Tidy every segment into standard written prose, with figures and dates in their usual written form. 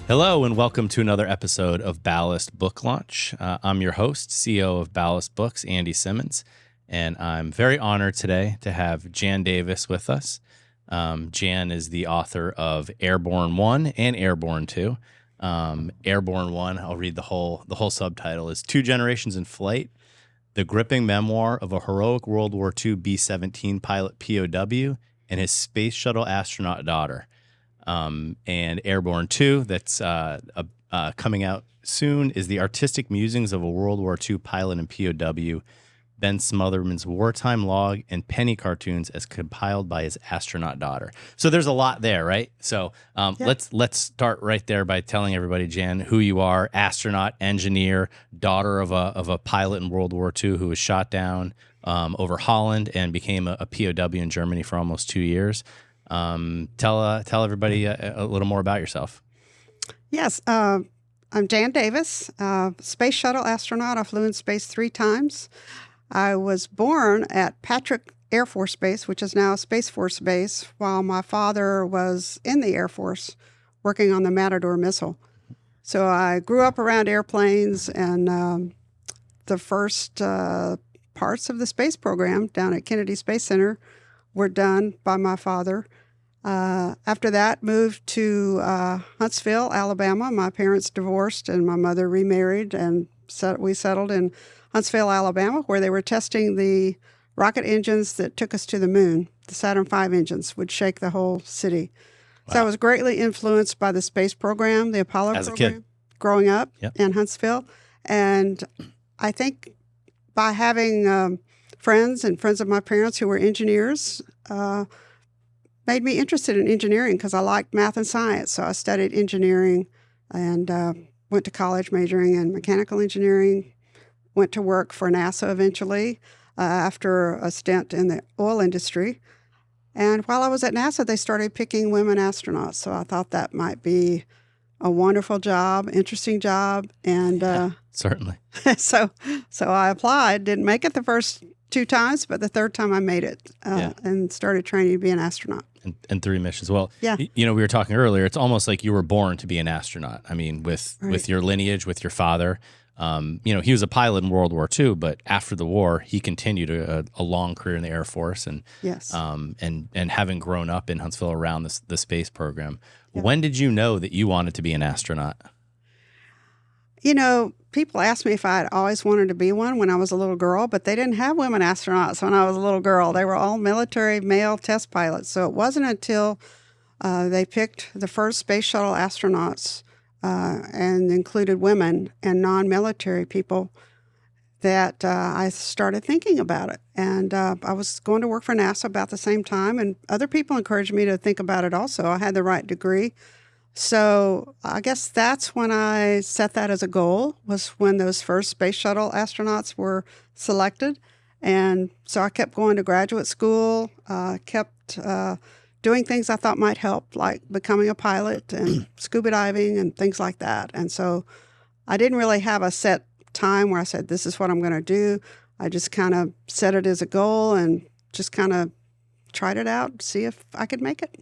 Hello and welcome to another episode of Ballast Book Launch. I'm your host, CEO of Ballast Books, Andy Symonds, and I'm very honored today to have Jan Davis with us. Jan is the author of Airborne 1 and Airborne 2. Airborne 1, I'll read the whole subtitle, is Two Generations in Flight, the gripping memoir of a heroic World War II B-17 pilot POW and his space shuttle astronaut daughter. And Airborne 2, that's coming out soon, is the artistic musings of a World War II pilot and POW, Ben Smotherman's wartime log and penny cartoons as compiled by his astronaut daughter. So there's a lot there, right? So let's start right there by telling everybody, Jan, who you are: astronaut, engineer, daughter of a pilot in World War II who was shot down over Holland and became a POW in Germany for almost 2 years. Tell everybody a little more about yourself. Yes, I'm Jan Davis, space shuttle astronaut. I flew in space 3 times. I was born at Patrick Air Force Base, which is now Space Force Base, while my father was in the Air Force working on the Matador missile. So I grew up around airplanes, and the first parts of the space program down at Kennedy Space Center were done by my father. After that, moved to Huntsville, Alabama. My parents divorced, and my mother remarried, and we settled in Huntsville, Alabama, where they were testing the rocket engines that took us to the moon. The Saturn V engines would shake the whole city. Wow. So I was greatly influenced by the space program, the Apollo program, a kid, growing up in Huntsville. And I think by having friends of my parents who were engineers, made me interested in engineering because I liked math and science. So I studied engineering and went to college majoring in mechanical engineering, went to work for NASA eventually after a stint in the oil industry. And while I was at NASA, they started picking women astronauts. So I thought that might be a wonderful job, interesting job. And certainly. So I applied, didn't make it the first 2 times, but the third time I made it and started training to be an astronaut. And 3 missions. Well, yeah. We were talking earlier, it's almost like you were born to be an astronaut. I mean, with your lineage, with your father. He was a pilot in World War II, but after the war, he continued a long career in the Air Force. And yes. And having grown up in Huntsville around the space program, when did you know that you wanted to be an astronaut? People asked me if I had always wanted to be one when I was a little girl, but they didn't have women astronauts when I was a little girl. They were all military male test pilots. So it wasn't until they picked the first space shuttle astronauts and included women and non-military people that I started thinking about it. And I was going to work for NASA about the same time, and other people encouraged me to think about it also. I had the right degree. So I guess that's when I set that as a goal, was when those first space shuttle astronauts were selected. And so I kept going to graduate school, kept doing things I thought might help, like becoming a pilot and scuba diving and things like that. And so I didn't really have a set time where I said, this is what I'm going to do. I just kind of set it as a goal and just kind of tried it out, see if I could make it.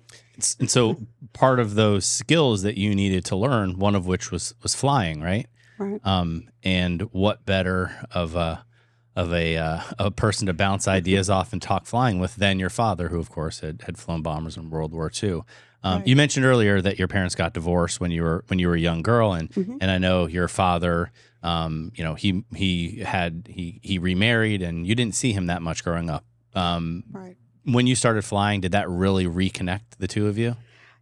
And so part of those skills that you needed to learn, one of which was flying, right? Right. And what better of a person to bounce ideas off and talk flying with than your father, who of course had flown bombers in World War II. Right. You mentioned earlier that your parents got divorced when you were a young girl, and and I know your father, he remarried, and you didn't see him that much growing up. Right. When you started flying, did that really reconnect the two of you?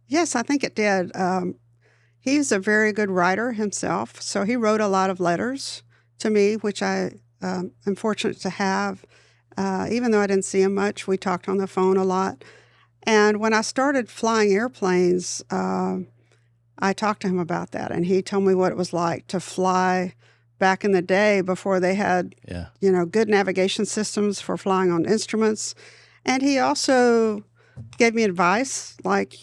Yes, I think it did. He's a very good writer himself, so he wrote a lot of letters to me, which I am fortunate to have. Even though I didn't see him much, we talked on the phone a lot. And when I started flying airplanes, I talked to him about that, and he told me what it was like to fly back in the day before they had, good navigation systems for flying on instruments. And he also gave me advice, like,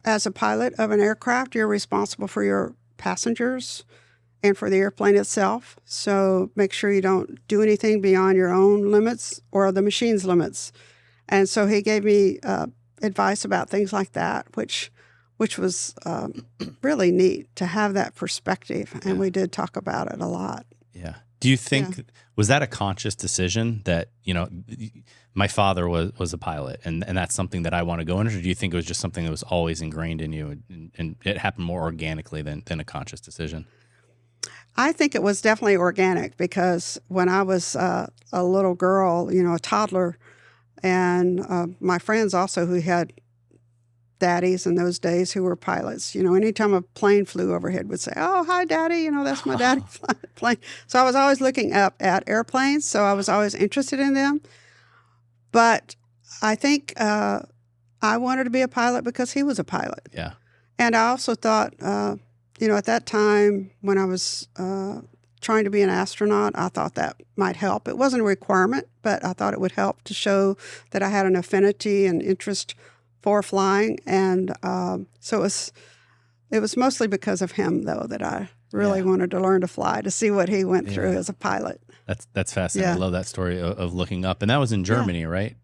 as a pilot of an aircraft, you're responsible for your passengers and for the airplane itself. So make sure you don't do anything beyond your own limits or the machine's limits. And so he gave me advice about things like that, which which was really neat to have that perspective. And Yeah. we did talk about it a lot. Yeah. Do you think, was that a conscious decision that, my father was a pilot and that's something that I want to go into? Or do you think it was just something that was always ingrained in you and it happened more organically than a conscious decision? I think it was definitely organic because when I was a little girl, a toddler, and my friends also who had daddies in those days who were pilots, anytime a plane flew overhead would say, "Oh, hi, Daddy, that's my daddy flying the plane." So I was always looking up at airplanes, so I was always interested in them. But I think I wanted to be a pilot because he was a pilot. Yeah. And I also thought, at that time when I was trying to be an astronaut, I thought that might help. It wasn't a requirement, but I thought it would help to show that I had an affinity and interest for flying. And so it was mostly because of him, though, that I really wanted to learn to fly, to see what he went through as a pilot. That's fascinating. Yeah. I love that story of looking up. And that was in Germany, right?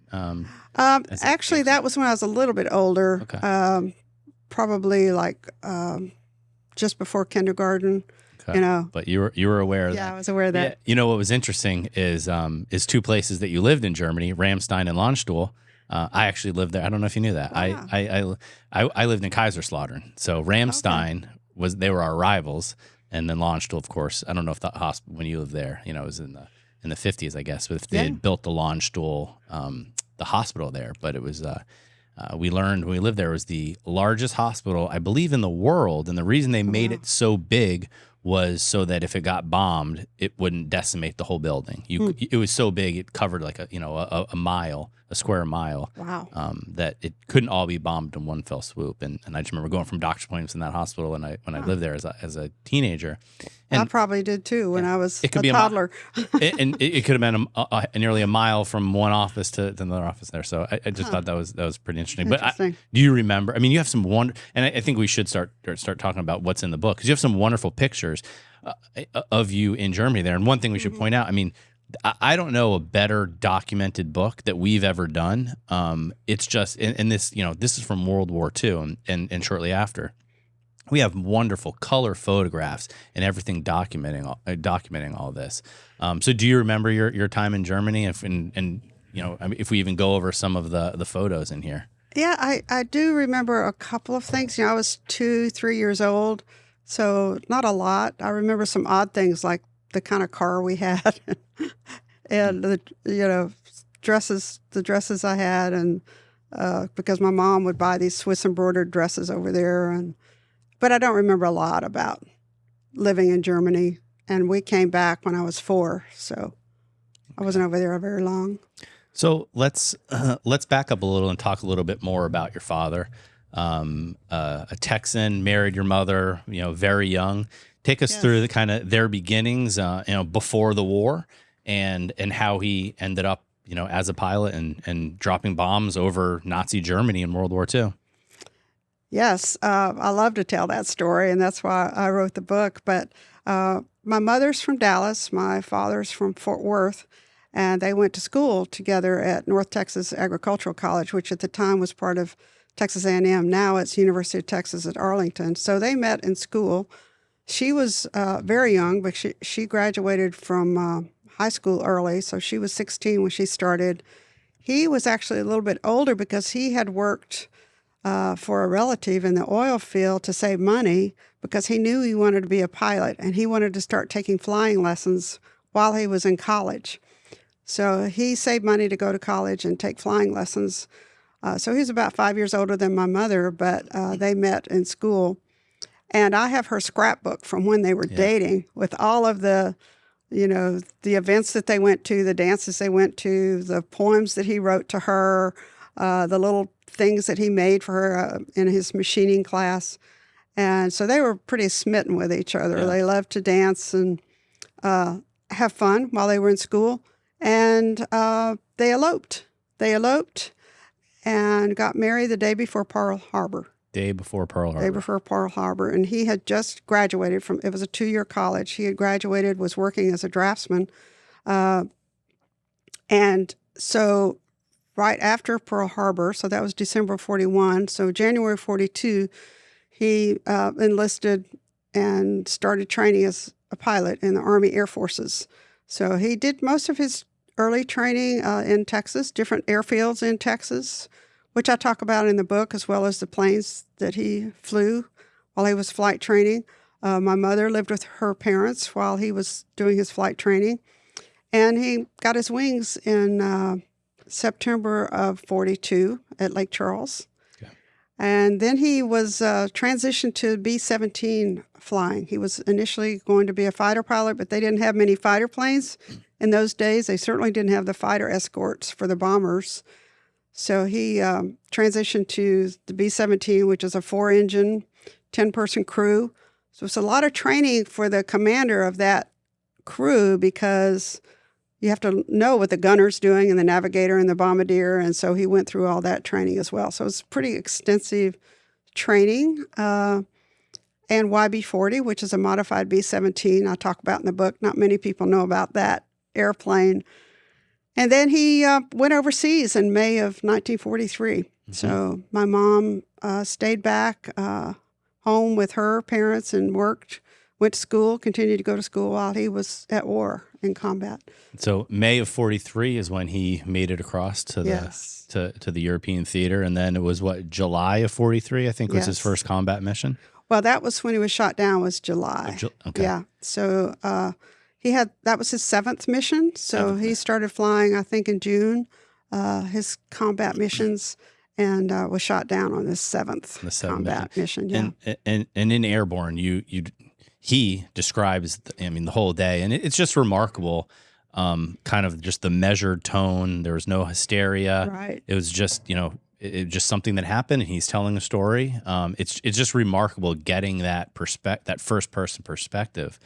Actually, that was when I was a little bit older, Okay. probably like just before kindergarten. Okay. But you were aware of that. Yeah, I was aware of that. Yeah. What was interesting is two places that you lived in Germany, Ramstein and Landstuhl. I actually lived there. I don't know if you knew that. Wow. I lived in Kaiserslautern. So Ramstein they were our rivals, and then Landstuhl, of course. I don't know if the hospital when you lived there, it was in the 50s, I guess. But if they had built the Landstuhl, the hospital there, but it was. We learned when we lived there it was the largest hospital, I believe, in the world, and the reason they made it so big was so that if it got bombed, it wouldn't decimate the whole building. It was so big it covered like a mile, a square mile. Wow. That it couldn't all be bombed in one fell swoop. And I just remember going from doctor's appointments in that hospital when I lived there as a teenager. And I probably did too when I was a toddler. It could have been nearly a mile from one office to another office there. So I just thought that was pretty interesting. But do you remember? I mean, you have some and I think we should start talking about what's in the book because you have some wonderful pictures of you in Germany there. And one thing we should point out, I mean, I don't know a better documented book that we've ever done. It's just, and this, this is from World War II and shortly after. We have wonderful color photographs and everything documenting all this. So do you remember your time in Germany? If we even go over some of the photos in here. Yeah, I do remember a couple of things. I was 2-3 years old, so not a lot. I remember some odd things like the kind of car we had and the dresses I had, and because my mom would buy these Swiss embroidered dresses over there, but I don't remember a lot about living in Germany. And we came back when I was 4, so I wasn't over there very long. So let's back up a little and talk a little bit more about your father. A Texan, married your mother, very young. Take us through the kind of their beginnings, before the war, and how he ended up, as a pilot and dropping bombs over Nazi Germany in World War II. Yes, I love to tell that story, and that's why I wrote the book. But my mother's from Dallas, my father's from Fort Worth, and they went to school together at North Texas Agricultural College, which at the time was part of Texas A&M. Now it's University of Texas at Arlington. So they met in school. She was very young, but she graduated from high school early, so she was 16 when she started. He was actually a little bit older because he had worked for a relative in the oil field to save money because he knew he wanted to be a pilot, and he wanted to start taking flying lessons while he was in college. So he saved money to go to college and take flying lessons. So he's about 5 years older than my mother, but they met in school. And I have her scrapbook from when they were dating with all of the events that they went to, the dances they went to, the poems that he wrote to her, the little things that he made for her in his machining class. And so they were pretty smitten with each other. Yeah. They loved to dance and have fun while they were in school. And they eloped. And got married the day before Pearl Harbor. Day before Pearl Harbor. And he had just graduated it was a 2-year college. He had graduated, was working as a draftsman. And so right after Pearl Harbor, so that was December 41. So January 42, he enlisted and started training as a pilot in the Army Air Forces. So he did most of his early training in Texas, different airfields in Texas, which I talk about in the book, as well as the planes that he flew while he was flight training. My mother lived with her parents while he was doing his flight training, and he got his wings in September of 42 at Lake Charles. Okay. And then he was transitioned to B-17 flying. He was initially going to be a fighter pilot, but they didn't have many fighter planes in those days. They certainly didn't have the fighter escorts for the bombers. So he transitioned to the B-17, which is a 4-engine, 10-person crew. So it's a lot of training for the commander of that crew, because you have to know what the gunner's doing and the navigator and the bombardier. And so he went through all that training as well. So it's pretty extensive training. And YB-40, which is a modified B-17, I talk about in the book. Not many people know about that airplane. And then he went overseas in May of 1943. Mm-hmm. So my mom stayed back home with her parents and went to school, continued to go to school while he was at war in combat. So May of 43 is when he made it across to the European theater, and then it was July of 43, I think, was his first combat mission? Well, that was when he was shot down, was July. Okay. Yeah. So that was his 7th mission. So he started flying, I think, in June, his combat missions, and was shot down on his 7th combat mission. Yeah. And in Airborne, he describes, the whole day, and it's just remarkable, kind of just the measured tone. There was no hysteria. Right. It was just, just something that happened, and he's telling a story. It's just remarkable getting that first person perspective,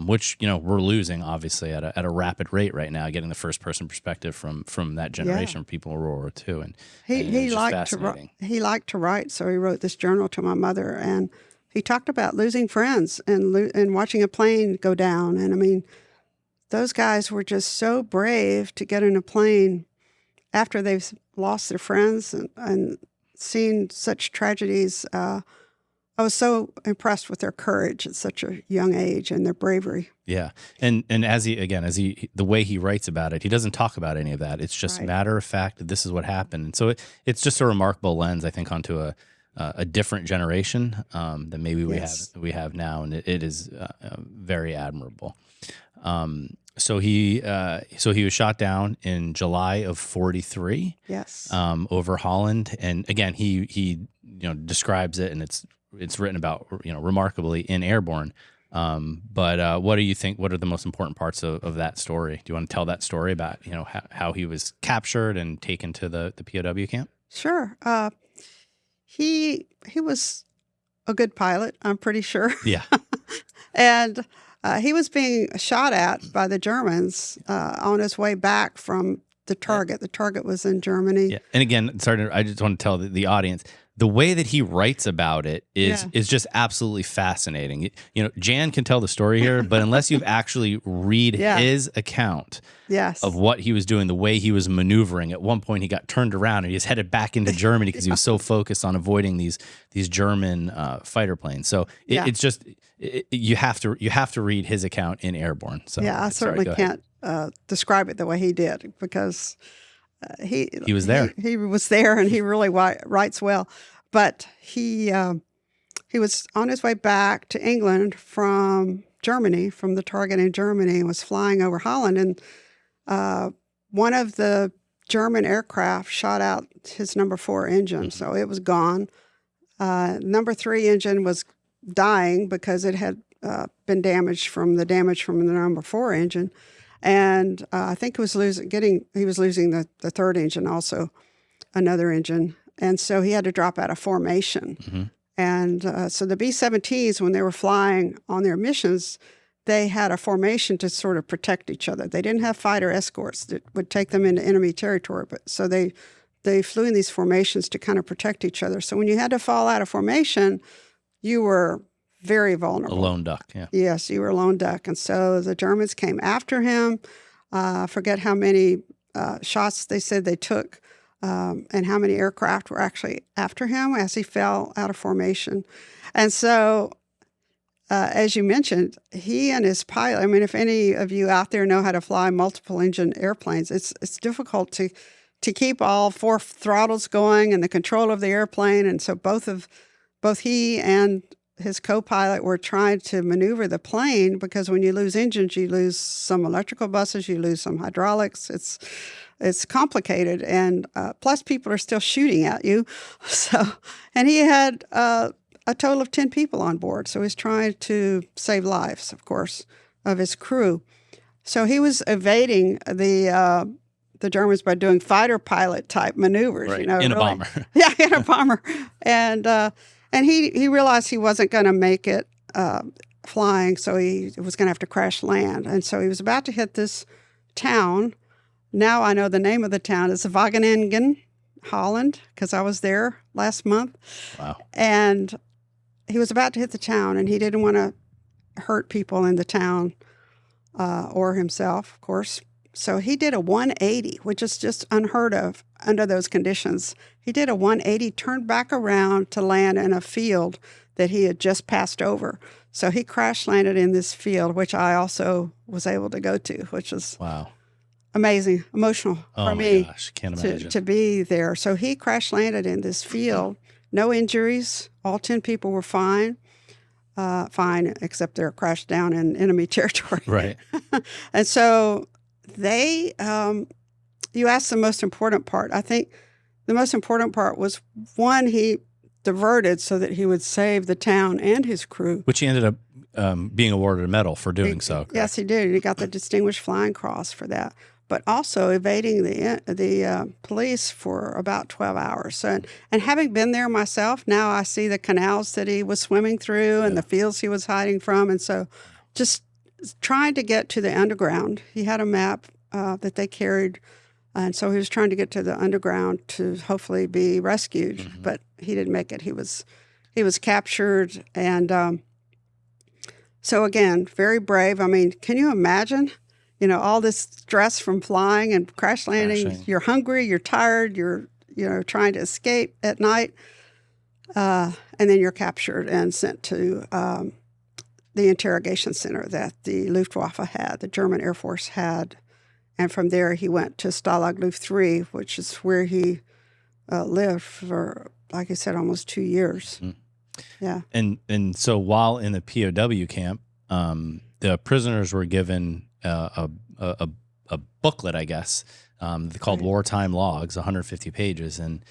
which we're losing obviously at a rapid rate right now. Getting the first person perspective from that generation of people in World War II, and he liked to write, so he wrote this journal to my mother, and he talked about losing friends and watching a plane go down. And those guys were just so brave to get in a plane after they've lost their friends and seen such tragedies. I was so impressed with their courage at such a young age and their bravery. Yeah. And the way he writes about it, he doesn't talk about any of that. It's just matter of fact, this is what happened. And so it's just a remarkable lens, I think, onto a different generation than maybe we have now, and it is very admirable. So he was shot down in July of 43. Yes. Over Holland, and again he describes it, and it's written about remarkably in Airborne. But what do you think? What are the most important parts of that story? Do you want to tell that story about how he was captured and taken to the POW camp? Sure. He was a good pilot, I'm pretty sure. Yeah. And he was being shot at by the Germans on his way back from the target. The target was in Germany. Yeah. And again, I just want to tell the audience, the way that he writes about it is just absolutely fascinating. Jan can tell the story here, but unless you've actually read his account of what he was doing, the way he was maneuvering, at one point he got turned around and he was headed back into Germany because he was so focused on avoiding these German fighter planes. So it's just you have to read his account in Airborne. So I certainly can't describe it the way he did, because he was there. He was there, and he really writes well. But he was on his way back to England from Germany, from the target in Germany, and was flying over Holland. And one of the German aircraft shot out his number 4 engine, so it was gone. Number 3 engine was dying because it had been damaged from the number 4 engine. And I think he was losing the 3rd engine also, another engine. And so he had to drop out of formation. Mm-hmm. And so the B-17s, when they were flying on their missions, they had a formation to sort of protect each other. They didn't have fighter escorts that would take them into enemy territory, but so they flew in these formations to kind of protect each other. So when you had to fall out of formation, you were very vulnerable. A lone duck, yeah. Yes, you were a lone duck. And so the Germans came after him. I forget how many shots they said they took and how many aircraft were actually after him as he fell out of formation. And so, as you mentioned, he and his pilot, I mean, if any of you out there know how to fly multiple engine airplanes, it's difficult to keep all four throttles going and the control of the airplane. And so both he and his co-pilot were trying to maneuver the plane, because when you lose engines, you lose some electrical buses, you lose some hydraulics. It's complicated, and plus people are still shooting at you. So, and he had a total of 10 people on board. So he's trying to save lives, of course, of his crew. So he was evading the Germans by doing fighter pilot type maneuvers, right. You know, in really. a bomber. Yeah, in a bomber, and he realized he wasn't going to make it flying, so he was going to have to crash land, and so he was about to hit this town. Now I know the name of the town is Wageningen, Holland, because I was there last month. Wow! And he was about to hit the town, and he didn't want to hurt people in the town or himself, of course. So he did a 180, which is just unheard of under those conditions. He did a 180, turned back around to land in a field that he had just passed over. So he crash landed in this field, which I also was able to go to, which was wow, amazing, emotional for me. Gosh, can't imagine. To be there. So he crash landed in this field, no injuries. All 10 people were fine, except they're crashed down in enemy territory. Right. And so you asked the most important part. I think the most important part was, one, he diverted so that he would save the town and his crew. Which he ended up being awarded a medal for doing so. Correct? Yes, he did. He got the Distinguished Flying Cross for that. But also evading the police for about 12 hours. So, and having been there myself, now I see the canals that he was swimming through and the fields he was hiding from. And so just trying to get to the underground. He had a map that they carried, and so he was trying to get to the underground to hopefully be rescued, but he didn't make it. He was captured, and so again, very brave. I mean, can you imagine, all this stress from flying and crash landing? You're hungry, you're tired, you're trying to escape at night, and then you're captured and sent to the interrogation center that the Luftwaffe had, the German Air Force had. And from there, he went to Stalag Luft III, which is where he lived for, like I said, almost 2 years. Yeah. And so while in the POW camp, the prisoners were given a booklet, I guess, called Wartime Logs, 150 pages. And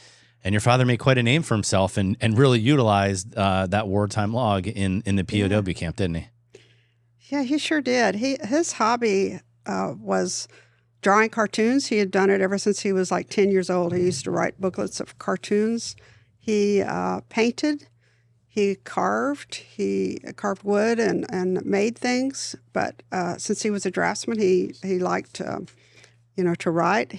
your father made quite a name for himself and really utilized that wartime log in the POW camp, didn't he? Yeah, he sure did. His hobby was drawing cartoons. He had done it ever since he was like 10 years old. He used to write booklets of cartoons. He painted. He carved wood and made things. But since he was a draftsman, he liked to write.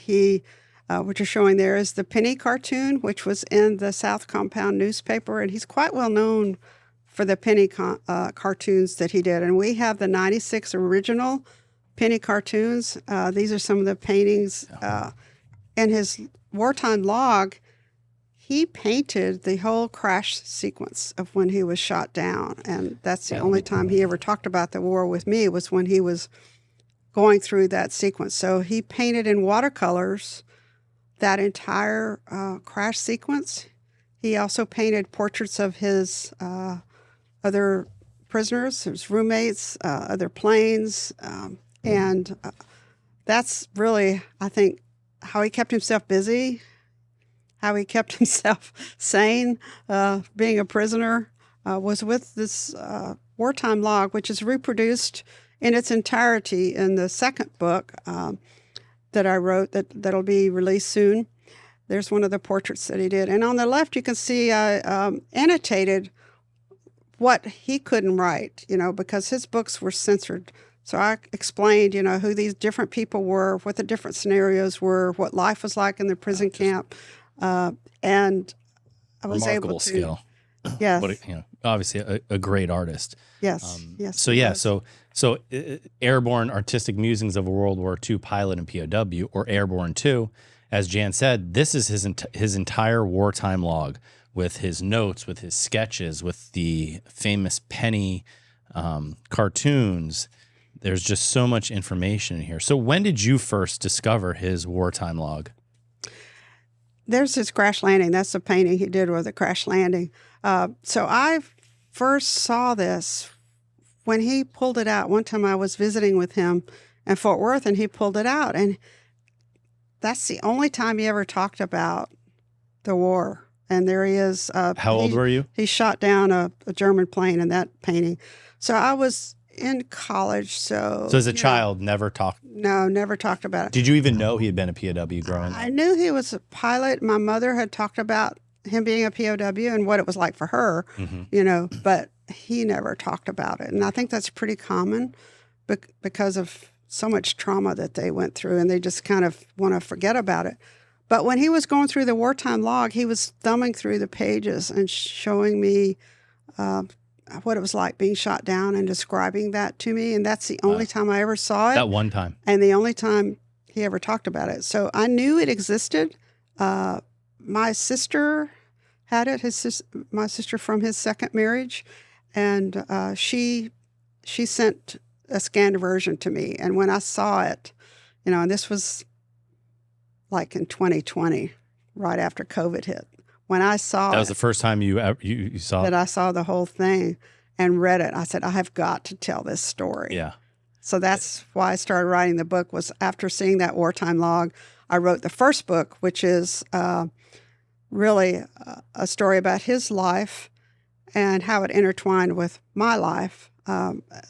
What you're showing there is the penny cartoon, which was in the South Compound newspaper, and he's quite well known for the penny cartoons that he did. And we have the 96 original penny cartoons. These are some of the paintings. In his wartime log, he painted the whole crash sequence of when he was shot down. And that's the only time he ever talked about the war with me, was when he was going through that sequence. So he painted in watercolors that entire crash sequence. He also painted portraits of his other prisoners, his roommates, other planes, and that's really, I think, how he kept himself busy, how he kept himself sane, being a prisoner, was with this wartime log, which is reproduced in its entirety in the second book that I wrote that'll be released soon. There's one of the portraits that he did. And on the left, you can see I annotated what he couldn't write, because his books were censored. So I explained, who these different people were, what the different scenarios were, what life was like in the prison camp. And I was able to... skill. Yes. But, obviously a great artist. Yes. Yes. So Airborne Artistic Musings of a World War II Pilot and POW, or Airborne 2. as Jan said, this is his entire wartime log with his notes, with his sketches, with the famous penny cartoons. There's just so much information in here. So when did you first discover his wartime log? There's his crash landing. That's the painting he did with the crash landing. So I first saw this when he pulled it out. One time I was visiting with him in Fort Worth, and he pulled it out. And that's the only time he ever talked about the war. And there he is. How old were you? He shot down a German plane in that painting. So I was in college. So as a child, never talked? No, never talked about it. Did you even know he had been a POW growing up? I knew he was a pilot. My mother had talked about him being a POW and what it was like for her, but he never talked about it. And I think that's pretty common because of so much trauma that they went through, and they just kind of want to forget about it. But when he was going through the wartime log, he was thumbing through the pages and showing me what it was like being shot down and describing that to me. And that's the only time I ever saw it. That one time. And the only time he ever talked about it. So I knew it existed. My sister had it, my sister from his second marriage. And she sent a scanned version to me. And when I saw it, and this was like in 2020, right after COVID hit. When I saw that was the first time you saw that, I saw the whole thing and read it. I said, I have got to tell this story. Yeah. So that's why I started writing the book. Was after seeing that wartime log, I wrote the first book, which is really a story about his life and how it intertwined with my life.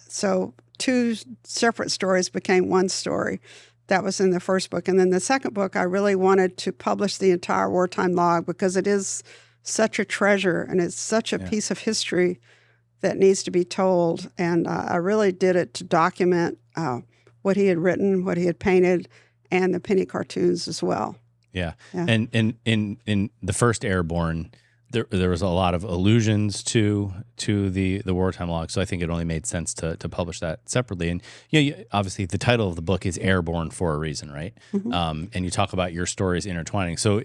So two separate stories became one story. That was in the first book. And then the second book, I really wanted to publish the entire wartime log because it is such a treasure and it's such a piece of history that needs to be told. And I really did it to document what he had written, what he had painted, and the penny cartoons as well. Yeah. And in the first Airborne, there was a lot of allusions to the wartime log, so I think it only made sense to publish that separately. And obviously the title of the book is Airborne for a reason, right? Mm-hmm. And you talk about your stories intertwining. So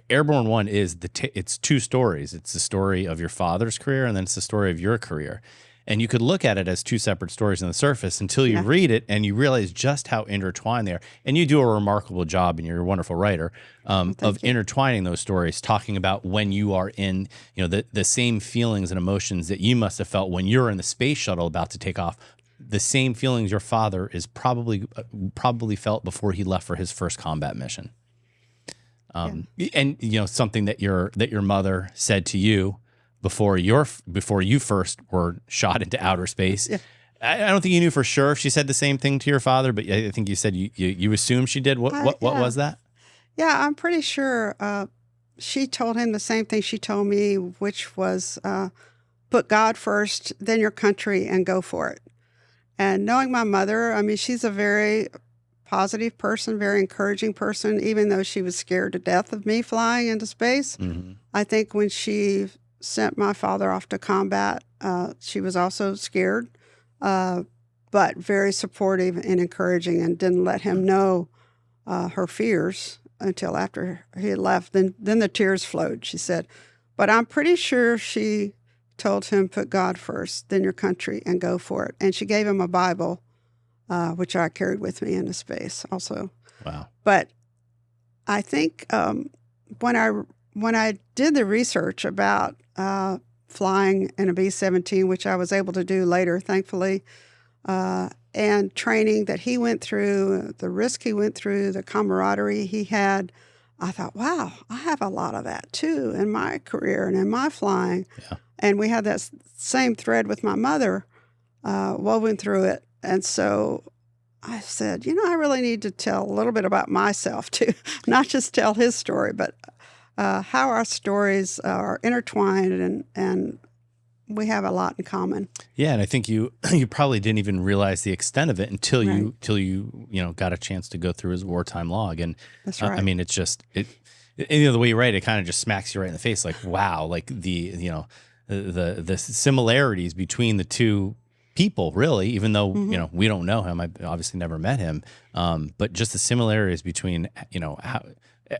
Airborne 1 is it's two stories. It's the story of your father's career, and then it's the story of your career. And you could look at it as two separate stories on the surface until you read it and you realize just how intertwined they are. And you do a remarkable job, and you're a wonderful writer, of intertwining those stories, talking about when you are in, the same feelings and emotions that you must have felt when you're in the space shuttle about to take off. The same feelings your father is probably felt before he left for his first combat mission. And something that your mother said to you before you first were shot into outer space. Yeah. I don't think you knew for sure if she said the same thing to your father, but I think you said you assumed she did. What was that? Yeah, I'm pretty sure she told him the same thing she told me, which was put God first, then your country, and go for it. And knowing my mother, I mean, she's a very positive person, very encouraging person, even though she was scared to death of me flying into space. Mm-hmm. I think when she sent my father off to combat, she was also scared, but very supportive and encouraging, and didn't let him know her fears until after he had left. Then the tears flowed, she said. But I'm pretty sure she told him, put God first, then your country, and go for it. And she gave him a Bible, which I carried with me into space also. Wow. But I think when I did the research about flying in a B-17, which I was able to do later, thankfully, and training that he went through, the risk he went through, the camaraderie he had, I thought, wow, I have a lot of that too in my career and in my flying. Yeah. And we had that same thread with my mother woven through it. And so I said, I really need to tell a little bit about myself too, not just tell his story, but how our stories are intertwined and we have a lot in common. Yeah, and I think you probably didn't even realize the extent of it until you got a chance to go through his wartime log. And that's right. I mean, it's just the way you write it kind of just smacks you right in the face. Like, wow, like the similarities between the two people, really, even though, we don't know him. I obviously never met him. But just the similarities between, how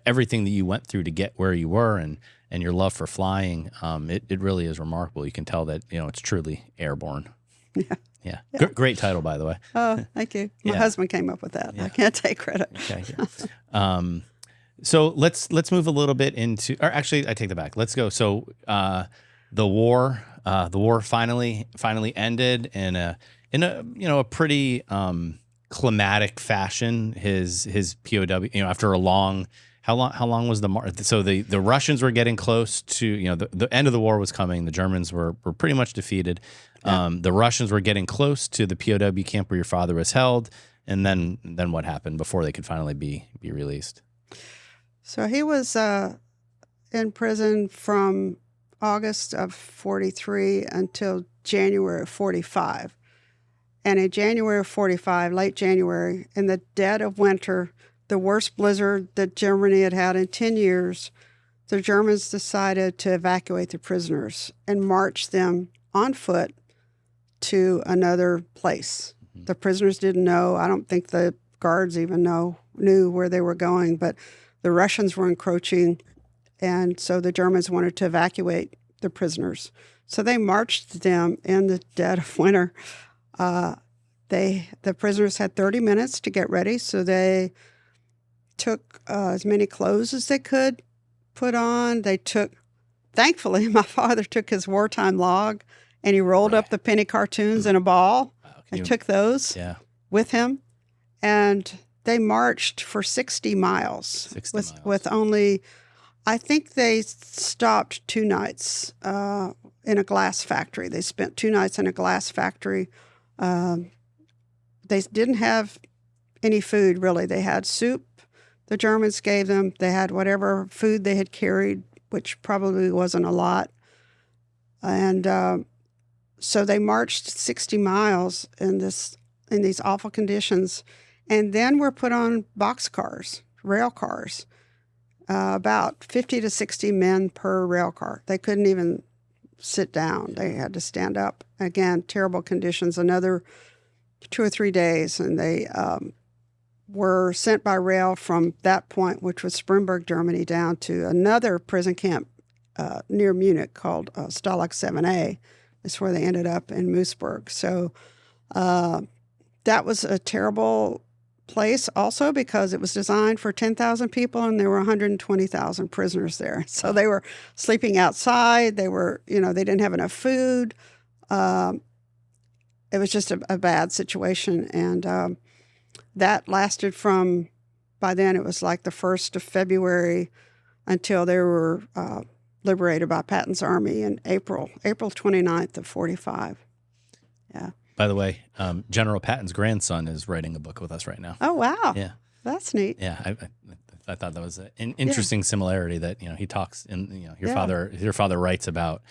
everything that you went through to get where you were and your love for flying, it really is remarkable. You can tell that, it's truly airborne. Yeah. Yeah. Yeah. Great title, by the way. Oh, thank you. My husband came up with that. Yeah. I can't take credit. Okay. Yeah. So let's move a little bit into, or actually I take that back. Let's go. So, the war finally ended in a pretty, climatic fashion. His POW, after a long, how long was the march? So the Russians were getting close to, the end of the war was coming. The Germans were pretty much defeated. The Russians were getting close to the POW camp where your father was held. And then what happened before they could finally be released? So he was in prison from August of 43 until January of 45. And in January of 45, late January, in the dead of winter, the worst blizzard that Germany had had in 10 years, the Germans decided to evacuate the prisoners and march them on foot to another place. Mm-hmm. The prisoners didn't know. I don't think the guards even knew where they were going, but the Russians were encroaching, and so the Germans wanted to evacuate the prisoners. So they marched them in the dead of winter. The prisoners had 30 minutes to get ready, so they took as many clothes as they could put on. Thankfully, my father took his wartime log, and he rolled up the penny cartoons in a ball and took those with him. And they marched for 60 miles, with only, I think they stopped 2 nights in a glass factory. They spent 2 nights in a glass factory. They didn't have any food, really. They had soup the Germans gave them. They had whatever food they had carried, which probably wasn't a lot. And so they marched 60 miles in these awful conditions, and then were put on boxcars, rail cars, about 50 to 60 men per rail car. They couldn't even sit down. They had to stand up. Again, terrible conditions, another 2 or 3 days, and they were sent by rail from that point, which was Spremberg, Germany, down to another prison camp near Munich called Stalag 7A. That's where they ended up in Moosburg. So that was a terrible place also because it was designed for 10,000 people and there were 120,000 prisoners there. So they were sleeping outside. They were, they didn't have enough food. It was just a bad situation. And that lasted by then it was like the 1st of February until they were liberated by Patton's army in April 29th of 45. Yeah. By the way, General Patton's grandson is writing a book with us right now. Oh, wow. Yeah. That's neat. Yeah. I thought that was an interesting similarity that, he talks and, your father writes about,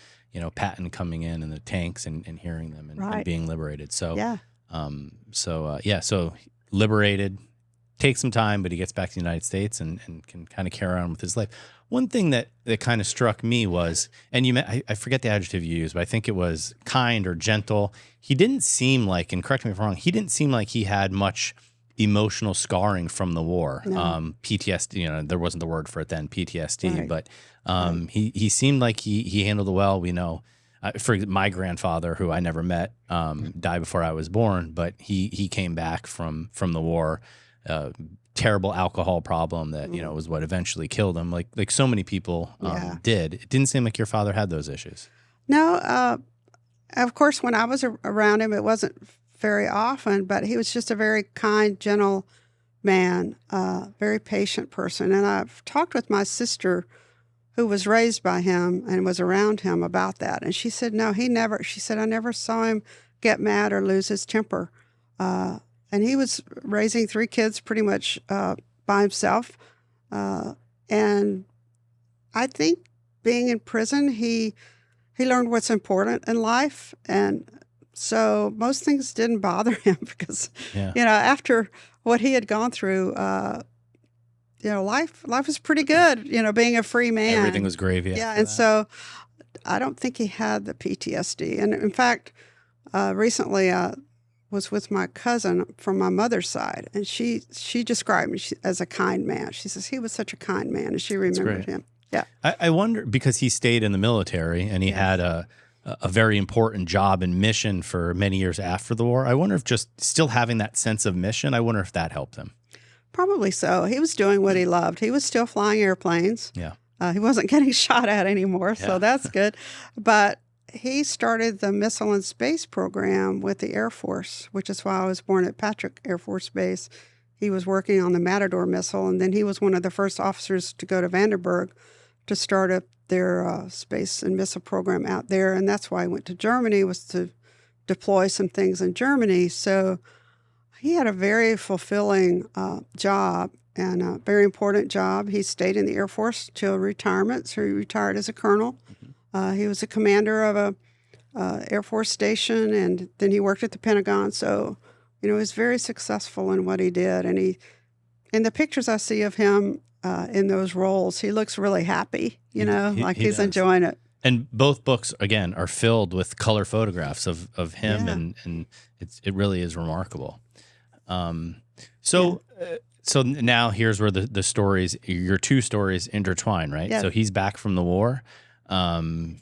Patton coming in and the tanks and hearing them and being liberated. So, so liberated, takes some time, but he gets back to the United States and can kind of carry on with his life. One thing that kind of struck me was, and I forget the adjective you used, but I think it was kind or gentle. He didn't seem like, and correct me if I'm wrong, he didn't seem like he had much emotional scarring from the war. No. PTSD, there wasn't the word for it then, PTSD, but he seemed like he handled it well. We know, for my grandfather, who I never met, died before I was born, but he came back from the war. Terrible alcohol problem that was what eventually killed him, like so many people did. It didn't seem like your father had those issues. No, of course, when I was around him, it wasn't very often, but he was just a very kind, gentle man, very patient person. And I've talked with my sister, who was raised by him and was around him, about that. And she said, no, she said, I never saw him get mad or lose his temper. And he was raising 3 kids pretty much by himself. And I think being in prison, he learned what's important in life. And so most things didn't bother him because, after what he had gone through, life was pretty good, being a free man. Everything was gravy. Yeah. And so I don't think he had the PTSD. And in fact, recently I was with my cousin from my mother's side, and she described me as a kind man. She says he was such a kind man, and she remembered him. Yeah. I wonder, because he stayed in the military and he had a very important job and mission for many years after the war. I wonder if just still having that sense of mission, I wonder if that helped him. Probably so. He was doing what he loved. He was still flying airplanes. Yeah. He wasn't getting shot at anymore, so that's good. But he started the Missile and Space program with the Air Force, which is why I was born at Patrick Air Force Base. He was working on the Matador missile, and then he was one of the first officers to go to Vandenberg to start up their space and missile program out there. And that's why I went to Germany, was to deploy some things in Germany. So he had a very fulfilling job and a very important job. He stayed in the Air Force till retirement, so he retired as a colonel. He was a commander of a Air Force station, and then he worked at the Pentagon. So, he was very successful in what he did. And in the pictures I see of him in those roles, he looks really happy, like he's enjoying it. And both books, again, are filled with color photographs of him, and it really is remarkable. So now here's where the stories, your two stories intertwine, right? Yeah. So he's back from the war. Him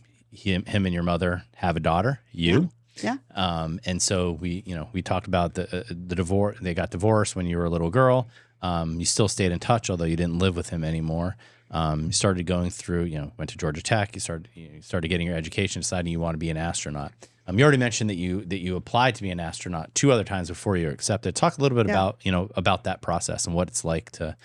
and your mother have a daughter, you. Yeah. And so we talked about the divorce. They got divorced when you were a little girl. You still stayed in touch, although you didn't live with him anymore. You started going through, went to Georgia Tech. You started getting your education, deciding you want to be an astronaut. You already mentioned that you applied to be an astronaut 2 other times before you were accepted. Talk a little bit about that process and what it's like to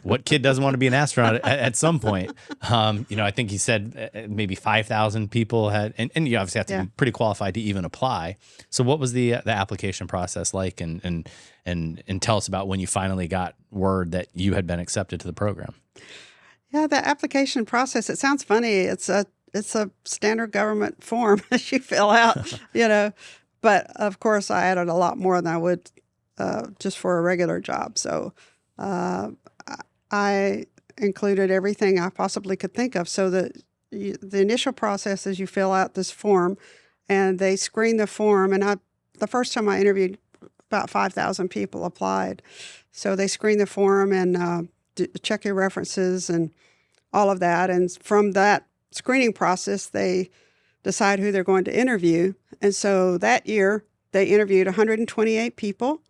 what kid doesn't want to be an astronaut at some point? I think he said maybe 5,000 people had, and you obviously have to be pretty qualified to even apply. So what was the application process like? And tell us about when you finally got word that you had been accepted to the program. Yeah, the application process, it sounds funny. It's a standard government form that you fill out, but of course I added a lot more than I would just for a regular job. So I included everything I possibly could think of. So the initial process is you fill out this form, and they screen the form. And the first time I interviewed, about 5,000 people applied. So they screen the form and check your references and all of that. And from that screening process, they decide who they're going to interview. And so that year, they interviewed 128 people.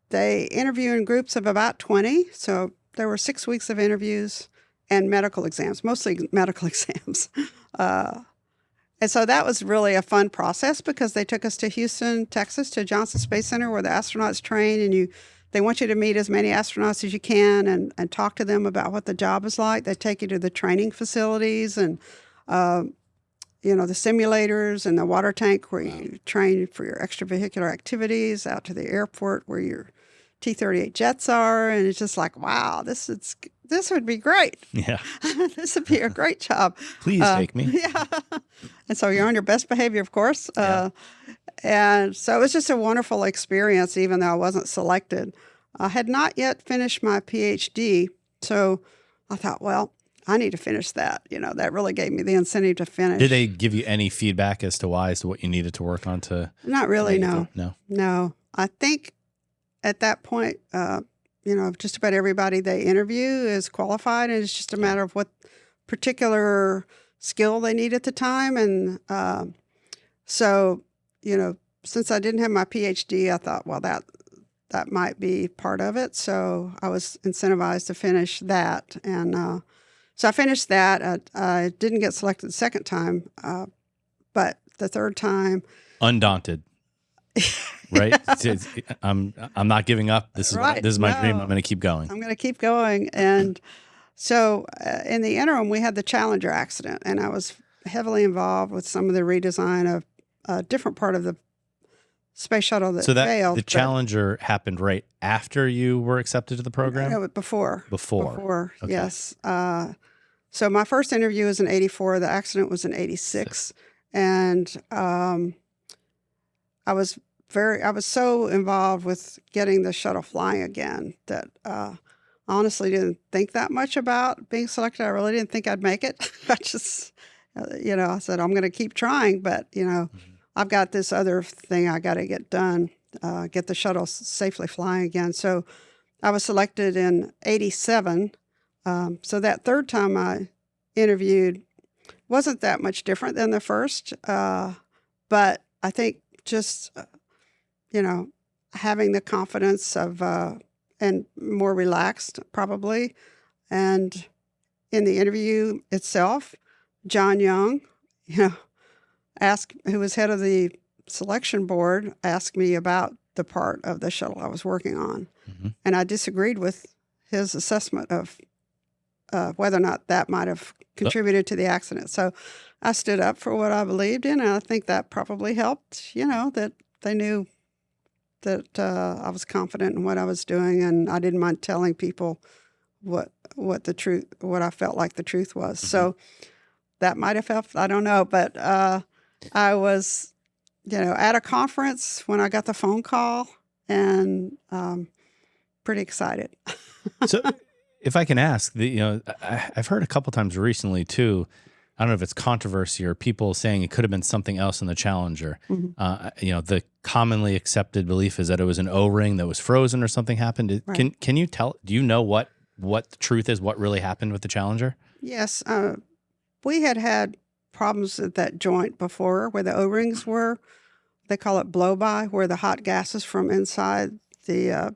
They interview in groups of about 20. So there were 6 weeks of interviews and medical exams, mostly medical exams. And so that was really a fun process because they took us to Houston, Texas, to Johnson Space Center where the astronauts train, and they want you to meet as many astronauts as you can and talk to them about what the job is like. They take you to the training facilities and, the simulators and the water tank where you train for your extravehicular activities, out to the airport where your T-38 jets are. And it's just like, wow, this would be great. Yeah. This would be a great job. Please take me. Yeah. And so you're on your best behavior, of course. And so it was just a wonderful experience, even though I wasn't selected. I had not yet finished my PhD. So I thought, well, I need to finish that. That really gave me the incentive to finish. Did they give you any feedback as to what you needed to work on to? Not really, no. No. I think at that point, just about everybody they interview is qualified, and it's just a matter of what particular skill they need at the time. And so, since I didn't have my PhD, I thought, well, that might be part of it. So I was incentivized to finish that. And so I finished that. I didn't get selected the second time, but the third time. Undaunted. Right? I'm not giving up. This is right. This is my dream. I'm going to keep going. I'm going to keep going. And so in the interim, we had the Challenger accident, and I was heavily involved with some of the redesign of a different part of the space shuttle that failed. The Challenger happened right after you were accepted to the program? No, before. Before. Okay. Yes. So my first interview was in 84. The accident was in 86. And I was so involved with getting the shuttle flying again that I honestly didn't think that much about being selected. I really didn't think I'd make it. I said, I'm going to keep trying, but, I've got this other thing I got to get done, get the shuttle safely flying again. So I was selected in 87. So that third time I interviewed wasn't that much different than the first. But I think just, having the confidence of, and more relaxed probably. And in the interview itself, John Young, who was head of the selection board, asked me about the part of the shuttle I was working on. Mm-hmm. And I disagreed with his assessment of whether or not that might have contributed to the accident. So I stood up for what I believed in, and I think that probably helped, that they knew that I was confident in what I was doing, and I didn't mind telling people what I felt like the truth was. Mm-hmm. So that might have helped. I don't know, but I was, at a conference when I got the phone call, and pretty excited. So, if I can ask, I've heard a couple times recently too. I don't know if it's controversy or people saying it could have been something else in the Challenger. Mm-hmm. The commonly accepted belief is that it was an O-ring that was frozen or something happened. Right. Can you tell? Do you know what the truth is? What really happened with the Challenger? Yes, we had problems at that joint before where the O-rings were. They call it blow-by, where the hot gases from inside the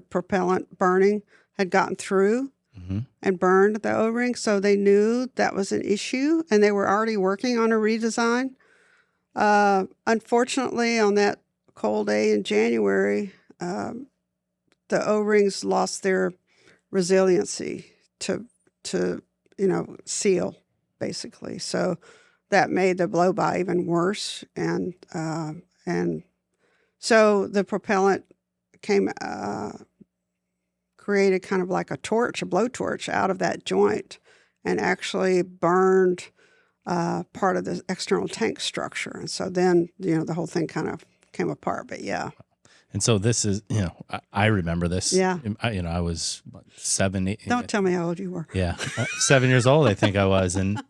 propellant burning had gotten through. Mm-hmm. And burned the O-ring, so they knew that was an issue, and they were already working on a redesign. Unfortunately, on that cold day in January, the O-rings lost their resiliency to seal, basically. So that made the blow-by even worse, and so the propellant created kind of like a blowtorch out of that joint, and actually burned part of the external tank structure. And so then, the whole thing kind of came apart. But yeah. And so this is, I remember this. Yeah. I was 7, 8. Don't tell me how old you were. Yeah, 7 years old, I think I was, and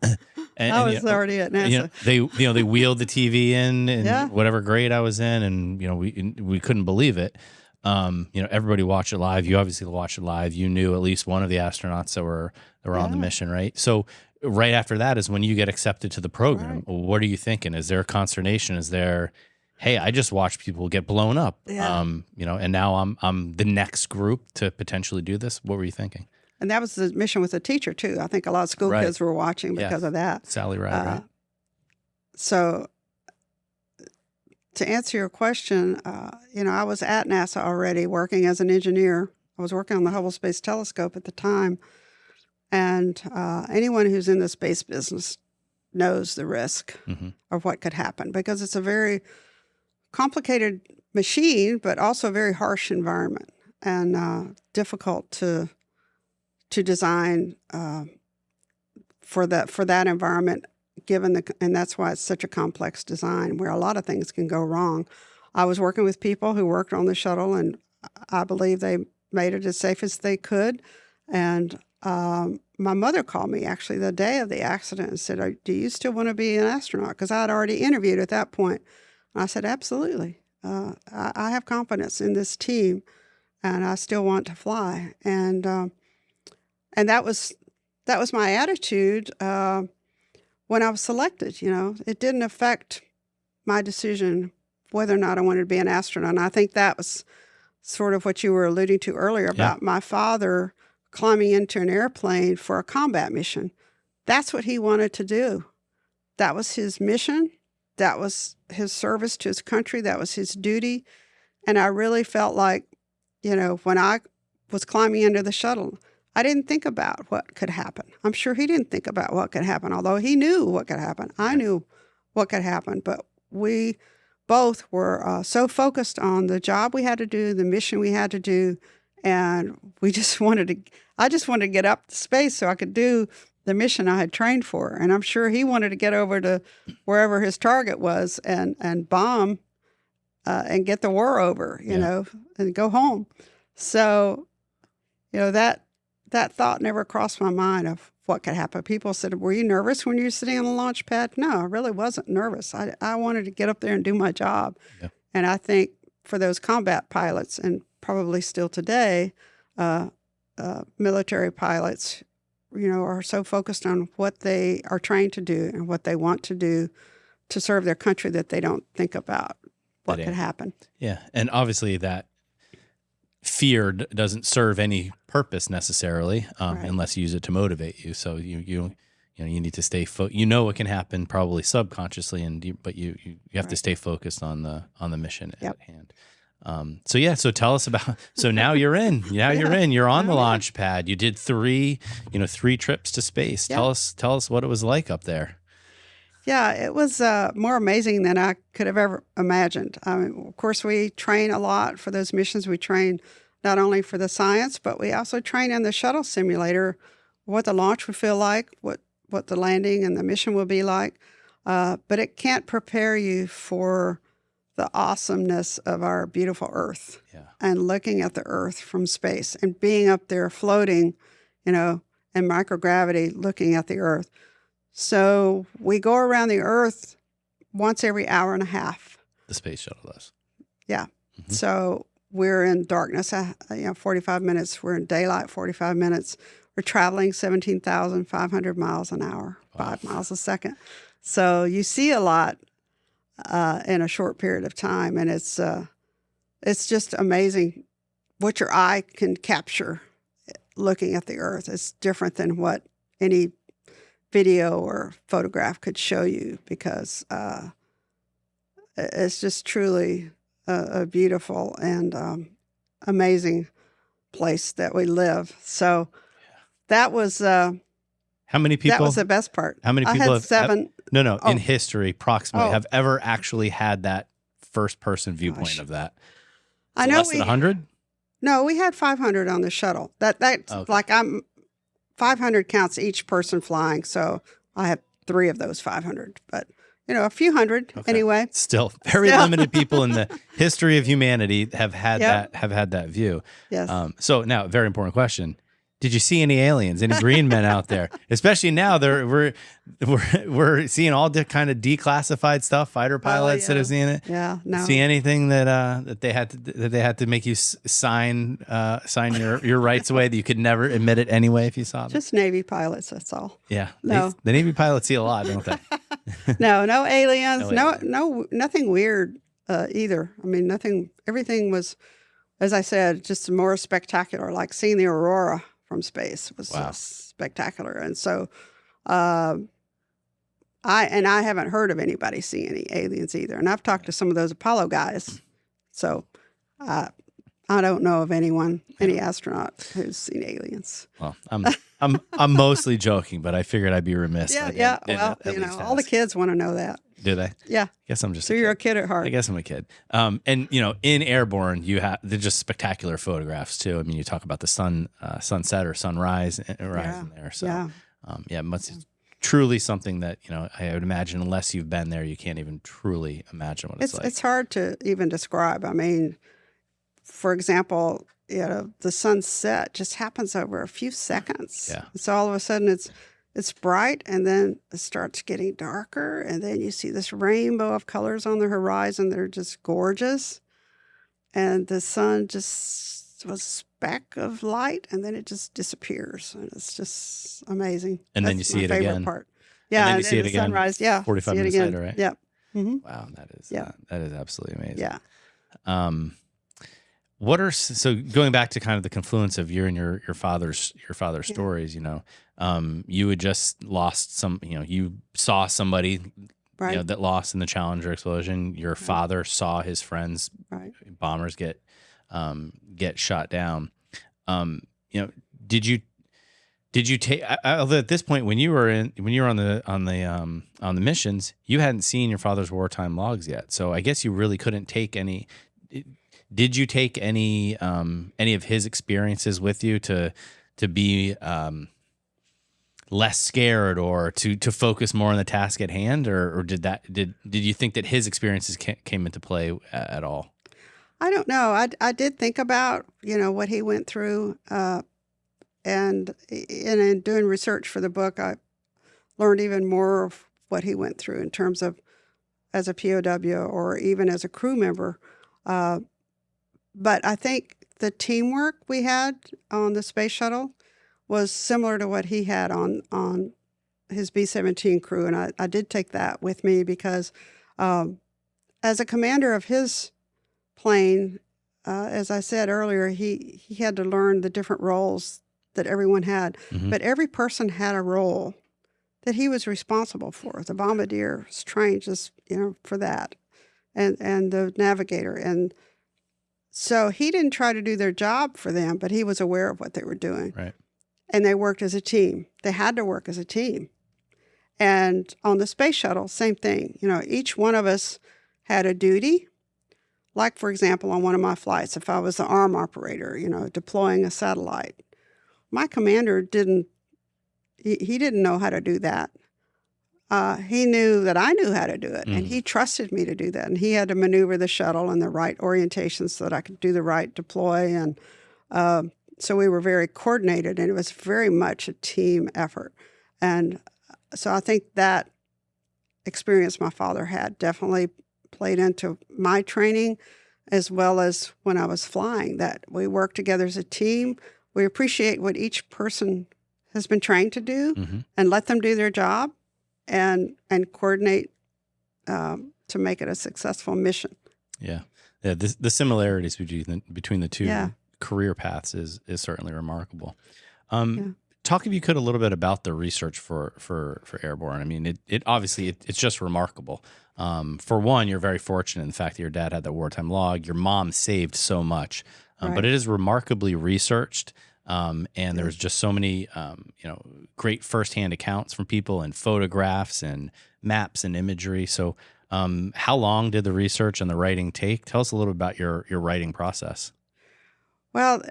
I was already at NASA. They wheeled the TV in Yeah. whatever grade I was in, and we couldn't believe it. Everybody watched it live. You obviously watched it live. You knew at least one of the astronauts that were on the mission, right? So right after that is when you get accepted to the program. Right. What are you thinking? Is there consternation? Is there, hey, I just watched people get blown up, Yeah. and now I'm the next group to potentially do this. What were you thinking? And that was the mission with the teacher, too. I think a lot of school Right. kids were watching because of that. Sally Ride, right? So to answer your question, I was at NASA already working as an engineer. I was working on the Hubble Space Telescope at the time. And anyone who's in the space business knows the risk Mm-hmm. of what could happen, because it's a very complicated machine, but also a very harsh environment, and difficult to design for that environment. And that's why it's such a complex design where a lot of things can go wrong. I was working with people who worked on the shuttle, and I believe they made it as safe as they could. And my mother called me actually the day of the accident and said, "Do you still want to be an astronaut?" Because I had already interviewed at that point. And I said, "Absolutely. I have confidence in this team, and I still want to fly." And that was my attitude when I was selected. It didn't affect my decision whether or not I wanted to be an astronaut. And I think that was sort of what you were alluding to earlier about my father climbing into an airplane for a combat mission. That's what he wanted to do. That was his mission. That was his service to his country. That was his duty. And I really felt like, when I was climbing into the shuttle, I didn't think about what could happen. I'm sure he didn't think about what could happen, although he knew what could happen. I knew what could happen, but we both were so focused on the job we had to do, the mission we had to do, and I just wanted to get up to space so I could do the mission I had trained for. And I'm sure he wanted to get over to wherever his target was and bomb and get the war over, and go home. So, that thought never crossed my mind of what could happen. People said, "Were you nervous when you were sitting on the launch pad?" No, I really wasn't nervous. I wanted to get up there and do my job. Yeah. And I think for those combat pilots, and probably still today, military pilots, are so focused on what they are trained to do and what they want to do to serve their country that they don't think about what could happen. Yeah. And obviously that fear doesn't serve any purpose necessarily, Right. unless you use it to motivate you. So you need to stay what can happen probably subconsciously, but you have to stay focused on the mission Yep. at hand. So tell us about, so now you're in, you're on the launch pad. You did three trips to space. Yeah. Tell us what it was like up there. Yeah, it was more amazing than I could have ever imagined. I mean, of course, we train a lot for those missions. We train not only for the science, but we also train in the shuttle simulator what the launch would feel like, what the landing and the mission will be like. But it can't prepare you for the awesomeness of our beautiful Earth. Yeah. And looking at the Earth from space and being up there floating, in microgravity, looking at the Earth. So we go around the Earth once every hour and a half. The space shuttle does. Yeah. Mm-hmm. So we're in darkness, 45 minutes. We're in daylight, 45 minutes. We're traveling 17,500 miles an hour, 5 miles a second. So you see a lot in a short period of time, and it's just amazing what your eye can capture looking at the Earth. It's different than what any video or photograph could show you, because it's just truly a beautiful and amazing place that we live. So that was how many people? That was the best part. How many people I had have 7? in history, approximately, Oh. have ever actually had that first person viewpoint Gosh. of that? I know less than 100. No, we had 500 on the shuttle. That's Okay. 500 counts each person flying. So I have 3 of those 500, but a few hundred anyway. Still very limited people in the history of humanity have had that view. Yes. So now, very important question. Did you see any aliens, any green men out there? Especially now, we're seeing all kind of declassified stuff. Fighter pilots that have seen it. Yeah, no. See anything that they had to make you sign your rights away, that you could never admit it anyway if you saw them? Just Navy pilots, that's all. Yeah. No. The Navy pilots see a lot, don't they? No aliens. No No, nothing weird either. I mean, nothing. Everything was, as I said, just more spectacular. Like seeing the aurora from space was just spectacular. And so I haven't heard of anybody seeing any aliens either. And I've talked to some of those Apollo guys. So I don't know of any astronaut who's seen aliens. Well, I'm mostly joking, but I figured I'd be remiss. Yeah. Well, all the kids want to know that. Do they? Yeah. I guess I'm just So you're a kid at heart. I guess I'm a kid. And in Airborne, they're just spectacucular photographs too. I mean, you talk about the sunset or sunrise rising there. So it's truly something that, I would imagine, unless you've been there, you can't even truly imagine what it's like. It's hard to even describe. I mean, for example, the sunset just happens over a few seconds. Yeah. So all of a sudden it's bright, and then it starts getting darker, and then you see this rainbow of colors on the horizon. They're just gorgeous. And the sun just was a speck of light, and then it just disappears. And it's just amazing. And then you see it again. That's my favorite part. Yeah, and then you see it the again. Sunrise. Yeah, 45 see it minutes again. later, right? Yep. Mm-hmm. Wow, that is absolutely amazing. Yeah. So going back to kind of the confluence of your and your father's stories, you had just lost you saw somebody, Right. that lost in the Challenger explosion. Your father saw his friends, bombers get shot down. Did you take, although at this point when you were on the missions, you hadn't seen your father's wartime logs yet. So I guess you really couldn't take any. Did you take any of his experiences with you to be less scared, or to focus more on the task at hand, or did you think that his experiences came into play at all? I don't know. I did think about what he went through, And in doing research for the book, I learned even more of what he went through in terms of as a POW or even as a crew member. But I think the teamwork we had on the space shuttle was similar to what he had on his B-17 crew. And I did take that with me because as a commander of his plane, as I said earlier, he had to learn the different roles that everyone had. Mm-hmm. But every person had a role that he was responsible for. The bombardier was trained just, for that, and the navigator. And so he didn't try to do their job for them, but he was aware of what they were doing. Right. And they worked as a team. They had to work as a team. And on the space shuttle, same thing. Each one of us had a duty. Like, for example, on one of my flights, if I was the arm operator, deploying a satellite, my commander didn't know how to do that. He knew that I knew how to do it, and he trusted me to do that. And he had to maneuver the shuttle in the right orientation so that I could do the right deploy. And so we were very coordinated, and it was very much a team effort. And so I think that experience my father had definitely played into my training, as well as when I was flying, that we work together as a team. We appreciate what each person has been trained to do and let them do their job and coordinate to make it a successful mission. Yeah. The similarities between the two career paths is certainly remarkable. Talk, if you could, a little bit about the research for airborne. I mean, it obviously it's just remarkable. For one, you're very fortunate in the fact that your dad had that wartime log. Your mom saved so much, but it is remarkably researched. And there's just so many, great firsthand accounts from people and photographs and maps and imagery. So, how long did the research and the writing take? Tell us a little about your writing process. Well,